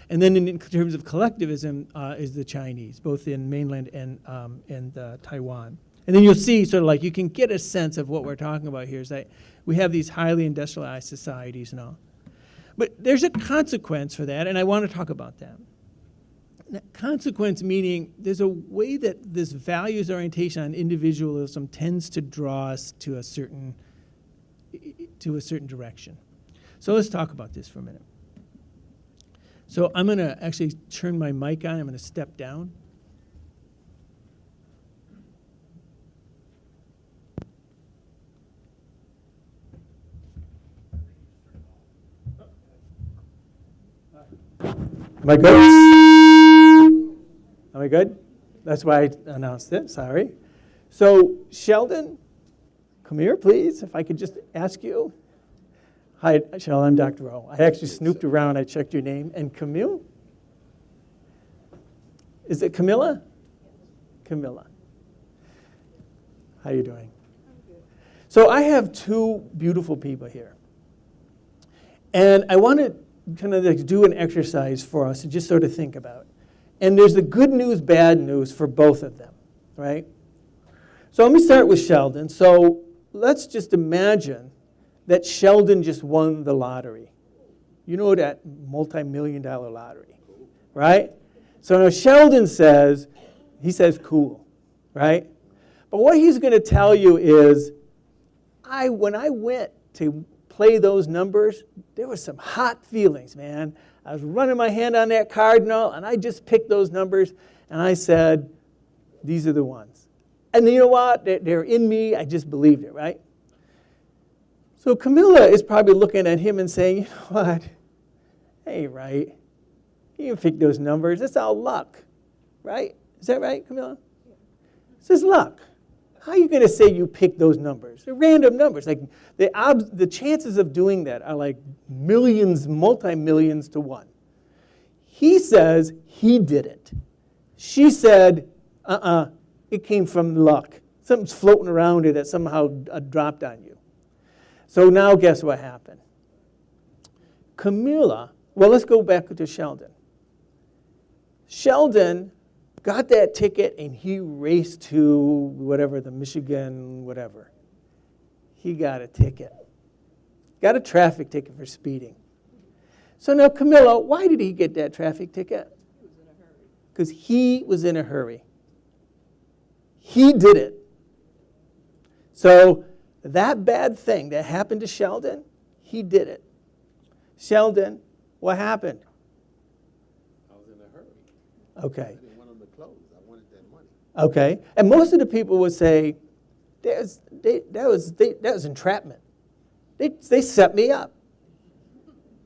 And then in terms of collectivism is the Chinese, both in mainland and Taiwan. And then you'll see sort of like you can get a sense of what we're talking about here is that we have these highly industrialized societies and all. But there's a consequence for that, and I want to talk about that. Consequence meaning there's a way that this values orientation on individualism tends to draw us to a certain direction. So let's talk about this for a minute. So I'm going to actually turn my mic on. I'm going to step down. Am I good? Am I good? That's why I announced it. Sorry. So Sheldon, come here, please. If I could just ask you. Hi, Sheldon. I'm Dr. O. I actually snooped around. I checked your name. And Camille? Is it Camilla? Camilla. How you doing? I'm good. So I have two beautiful people here. And I want to kind of like do an exercise for us to just sort of think about. And there's the good news, bad news for both of them, right? So let me start with Sheldon. So let's just imagine that Sheldon just won the lottery. You know, that multi-million-dollar lottery, right? So now Sheldon says, he says cool, right? But what he's going to tell you is, when I went to play those numbers, there were some hot feelings, man. I was running my hand on that cardinal, and I just picked those numbers, and I said, these are the ones. And you know what? They're in me. I just believed it, right? So Camilla is probably looking at him and saying, you know what? Hey, right. You didn't pick those numbers. It's all luck, right? Is that right, Camilla? It's just luck. How are you going to say you picked those numbers? They're random numbers. Like the chances of doing that are like millions, multi-millions to one. He says he did it. She said, it came from luck. Something's floating around here that somehow dropped on you. So now guess what happened? Camilla, well, let's go back to Sheldon. Sheldon got that ticket, and he raced to whatever, the Michigan whatever. He got a ticket. Got a traffic ticket for speeding. So now, Camilla, why did he get that traffic ticket? He was in a hurry. Because he was in a hurry. He did it. So that bad thing that happened to Sheldon, he did it. Sheldon, what happened? I was in a hurry. Okay. I Okay, and most of the people would say, that was entrapment. They set me up,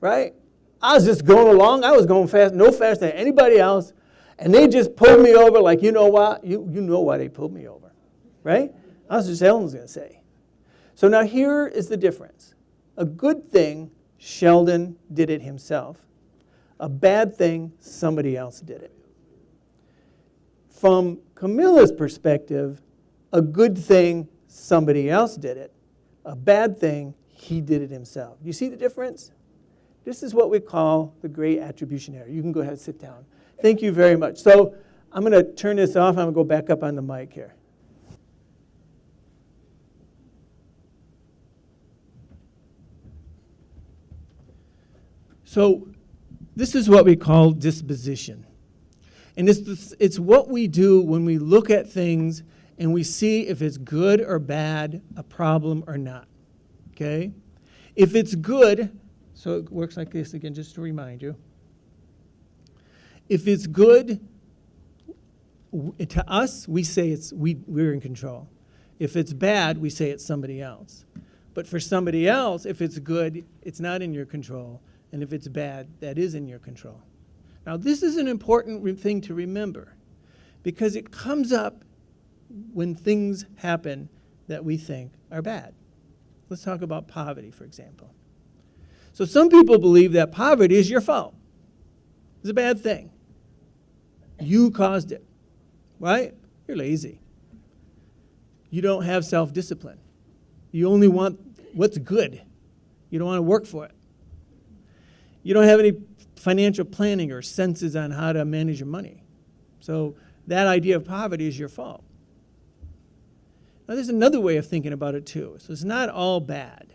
right? I was just going along. I was going fast, no faster than anybody else, and they just pulled me over like, you know what? You know why they pulled me over, right? That's what Sheldon's going to say. So now here is the difference. A good thing, Sheldon did it himself. A bad thing, somebody else did it. From Camilla's perspective, a good thing, somebody else did it. A bad thing, he did it himself. You see the difference? This is what we call the great attribution error. You can go ahead and sit down. Thank you very much. So I'm going to turn this off. I'm going to go back up on the mic here. So this is what we call disposition. And it's what we do when we look at things and we see if it's good or bad, a problem or not, okay? If it's good, so it works like this again, just to remind you. If it's good, to us, we say we're in control. If it's bad, we say it's somebody else. But for somebody else, if it's good, it's not in your control. And if it's bad, that is in your control. Now, this is an important thing to remember because it comes up when things happen that we think are bad. Let's talk about poverty, for example. So some people believe that poverty is your fault. It's a bad thing. You caused it, right? You're lazy. You don't have self-discipline. You only want what's good. You don't want to work for it. You don't have any financial planning or senses on how to manage your money. So that idea of poverty is your fault. Now, there's another way of thinking about it, too. So it's not all bad.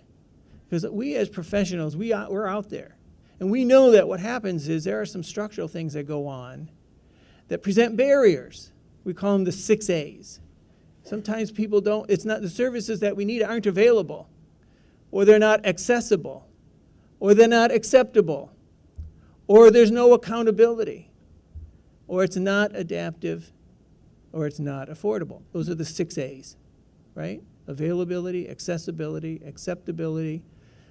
Because we as professionals, we're out there. And we know that what happens is there are some structural things that go on that present barriers. We call them the 6 A's. Sometimes people don't, it's not the services that we need aren't available, or they're not accessible, or they're not acceptable, or there's no accountability, or it's not adaptive, or it's not affordable. Those are the 6 A's, right? Availability, accessibility, acceptability,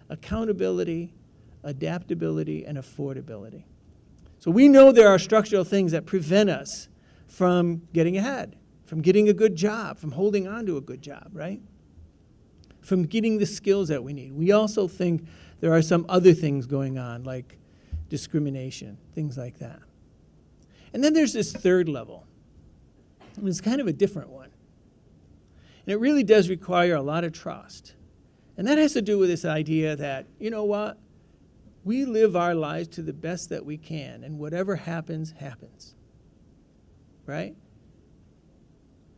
accountability, adaptability, and affordability. So we know there are structural things that prevent us from getting ahead, from getting a good job, from holding on to a good job, right? From getting the skills that we need. We also think there are some other things going on, like discrimination, things like that. And then there's this third level. And it's kind of a different one. And it really does require a lot of trust. And that has to do with this idea that, you know what? We live our lives to the best that we can, and whatever happens, happens. Right?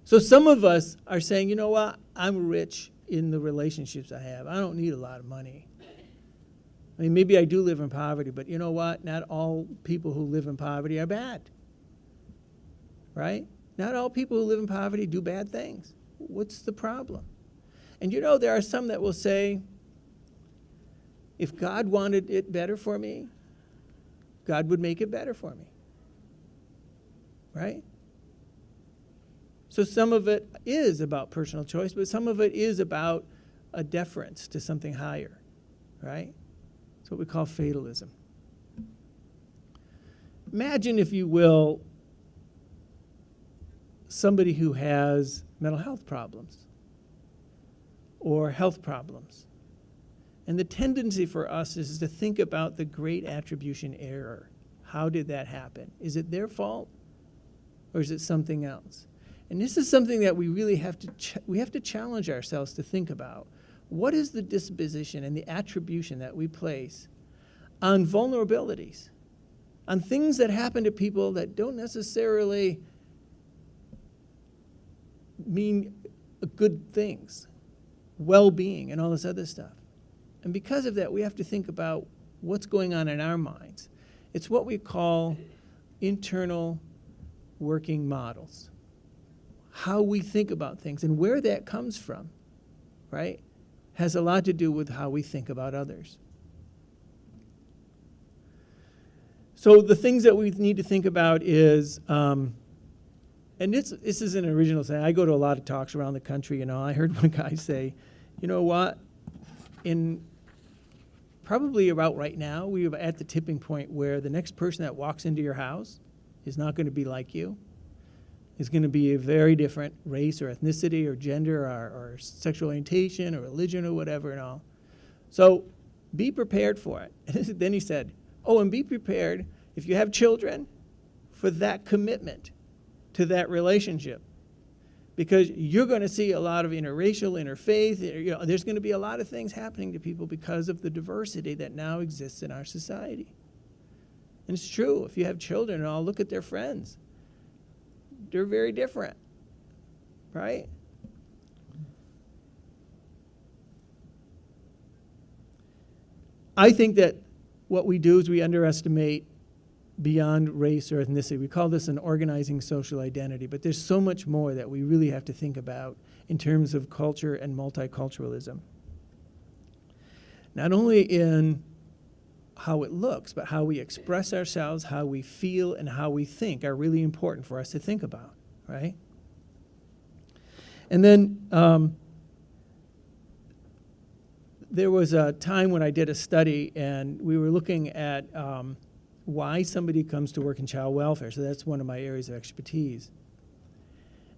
So some of us are saying, you know what? I'm rich in the relationships I have. I don't need a lot of money. I mean, maybe I do live in poverty, but you know what? Not all people who live in poverty are bad. Right? Not all people who live in poverty do bad things. What's the problem? And you know, there are some that will say, if God wanted it better for me, God would make it better for me. Right? So some of it is about personal choice, but some of it is about a deference to something higher. Right? It's what we call fatalism. Imagine, if you will, somebody who has mental health problems or health problems. And the tendency for us is to think about the great attribution error. How did that happen? Is it their fault, or is it something else? And this is something that we really have to challenge ourselves to think about. What is the disposition and the attribution that we place on vulnerabilities, on things that happen to people that don't necessarily mean good things, well-being, and all this other stuff? And because of that, we have to think about what's going on in our minds. It's what we call internal working models. How we think about things and where that comes from, right, has a lot to do with how we think about others. So the things that we need to think about is, and this is an original thing. I go to a lot of talks around the country, you know. I heard one guy say, you know what, in probably about right now, we are at the tipping point where the next person that walks into your house is not going to be like you. It's going to be a very different race or ethnicity or gender or sexual orientation or religion or whatever and all. So be prepared for it. And then he said, oh, and be prepared, if you have children, for that commitment to that relationship. Because you're going to see a lot of interracial, interfaith, you know, there's going to be a lot of things happening to people because of the diversity that now exists in our society. And it's true, if you have children and all, look at their friends. They're very different, right? I think that what we do is we underestimate beyond race or ethnicity. We call this an organizing social identity, but there's so much more that we really have to think about in terms of culture and multiculturalism. Not only in how it looks, but how we express ourselves, how we feel, and how we think are really important for us to think about, right? And then there was a time when I did a study, and we were looking at why somebody comes to work in child welfare. So that's one of my areas of expertise.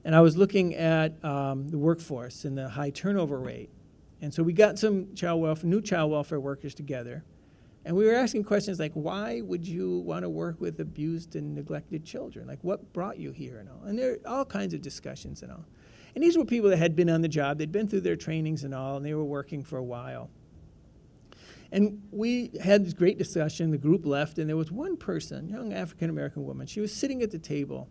And I was looking at the workforce and the high turnover rate. And so we got some new child welfare workers together. And we were asking questions like, why would you want to work with abused and neglected children? Like, what brought you here and all? And there are all kinds of discussions and all. And these were people that had been on the job. They'd been through their trainings and all, and they were working for a while. And we had this great discussion. The group left, and there was one person, young African-American woman. She was sitting at the table,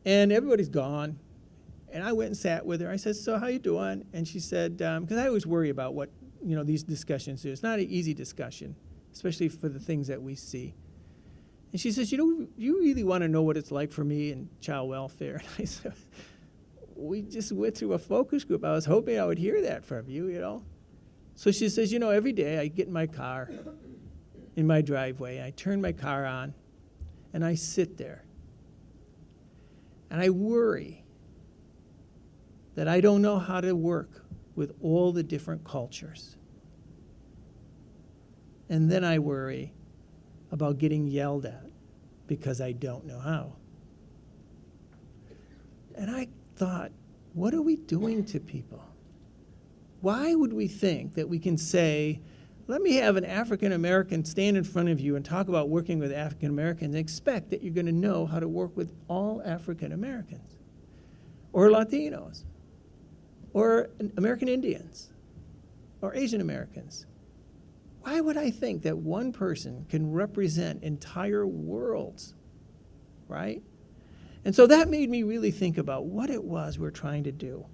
and everybody's gone. And I went and sat with her. I said, so how you doing? And she said, because I always worry about what, these discussions do. It's not an easy discussion, especially for the things that we see. And she says, you really want to know what it's like for me in child welfare? And I said, we just went through a focus group. I was hoping I would hear that from you, So she says, every day I get in my car, in my driveway, I turn my car on, and I sit there. And I worry that I don't know how to work with all the different cultures. And then I worry about getting yelled at because I don't know how. And I thought, what are we doing to people? Why would we think that we can say, let me have an African American stand in front of you and talk about working with African Americans and expect that you're going to know how to work with all African Americans or Latinos or American Indians or Asian Americans? Why would I think that one person can represent entire worlds, right? And so that made me really think about what it was we're trying to do.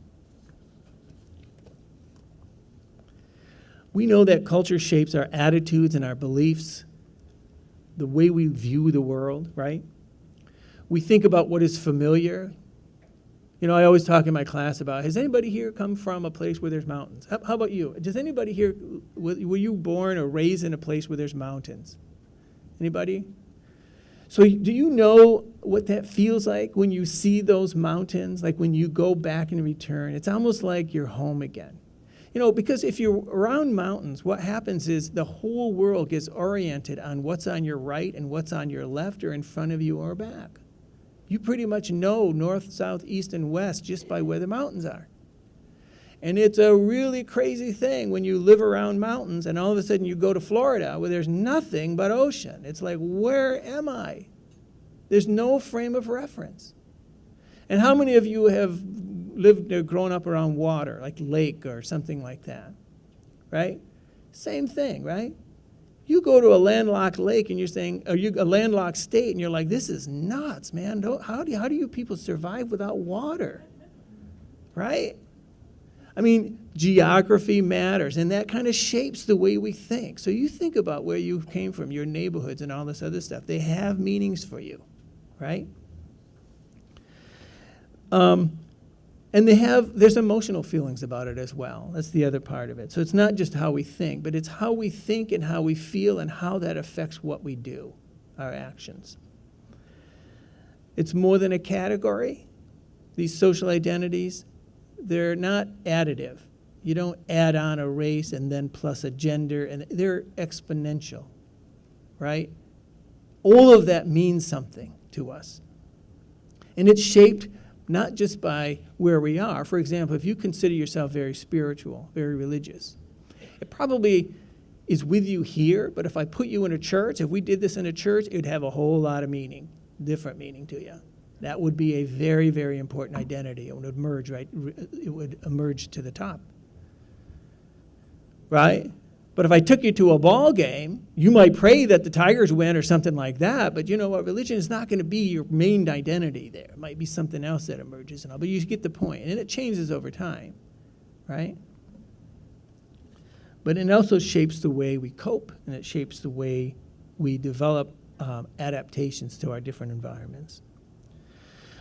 We know that culture shapes our attitudes and our beliefs, the way we view the world, right? We think about what is familiar. I always talk in my class about, has anybody here come from a place where there's mountains? How about you? Does anybody here, were you born or raised in a place where there's mountains? Anybody? So do you know what that feels like when you see those mountains, like when you go back and return? It's almost like you're home again. Because if you're around mountains, what happens is the whole world gets oriented on what's on your right and what's on your left or in front of you or back. You pretty much know north, south, east, and west just by where the mountains are. And it's a really crazy thing when you live around mountains and all of a sudden you go to Florida where there's nothing but ocean. It's like, where am I? There's no frame of reference. And how many of you have lived or grown up around water, like lake or something like that, right? Same thing, right? You go to a landlocked lake and you're saying, or a landlocked state, and you're like, this is nuts, man. How do you people survive without water, right? I mean, geography matters, and that kind of shapes the way we think. So you think about where you came from, your neighborhoods and all this other stuff. They have meanings for you, right? And there's emotional feelings about it as well. That's the other part of it. So it's not just how we think, but it's how we think and how we feel and how that affects what we do, our actions. It's more than a category. These social identities, they're not additive. You don't add on a race and then plus a gender, and they're exponential, right? All of that means something to us. And it's shaped not just by where we are. For example, if you consider yourself very spiritual, very religious, it probably is with you here, but if I put you in a church, if we did this in a church, it would have a whole lot of meaning, different meaning to you. That would be a very, very important identity. It would emerge, right? It would emerge to the top, right? But if I took you to a ball game, you might pray that the Tigers win or something like that, but you know what? Religion is not going to be your main identity there. It might be something else that emerges and all, but you get the point, and it changes over time, right? But it also shapes the way we cope, and it shapes the way we develop adaptations to our different environments.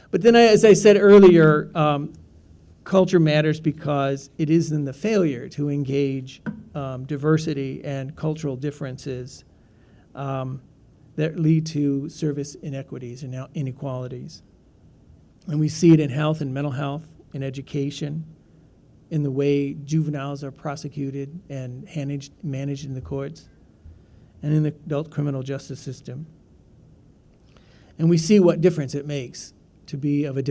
But then, as I said earlier, culture matters because it is in the failure to engage diversity and cultural differences that lead to service inequities and inequalities. And we see it in health and mental health, in education, in the way juveniles are prosecuted and managed in the courts, and in the adult criminal justice system. And we see what difference it makes to be of a different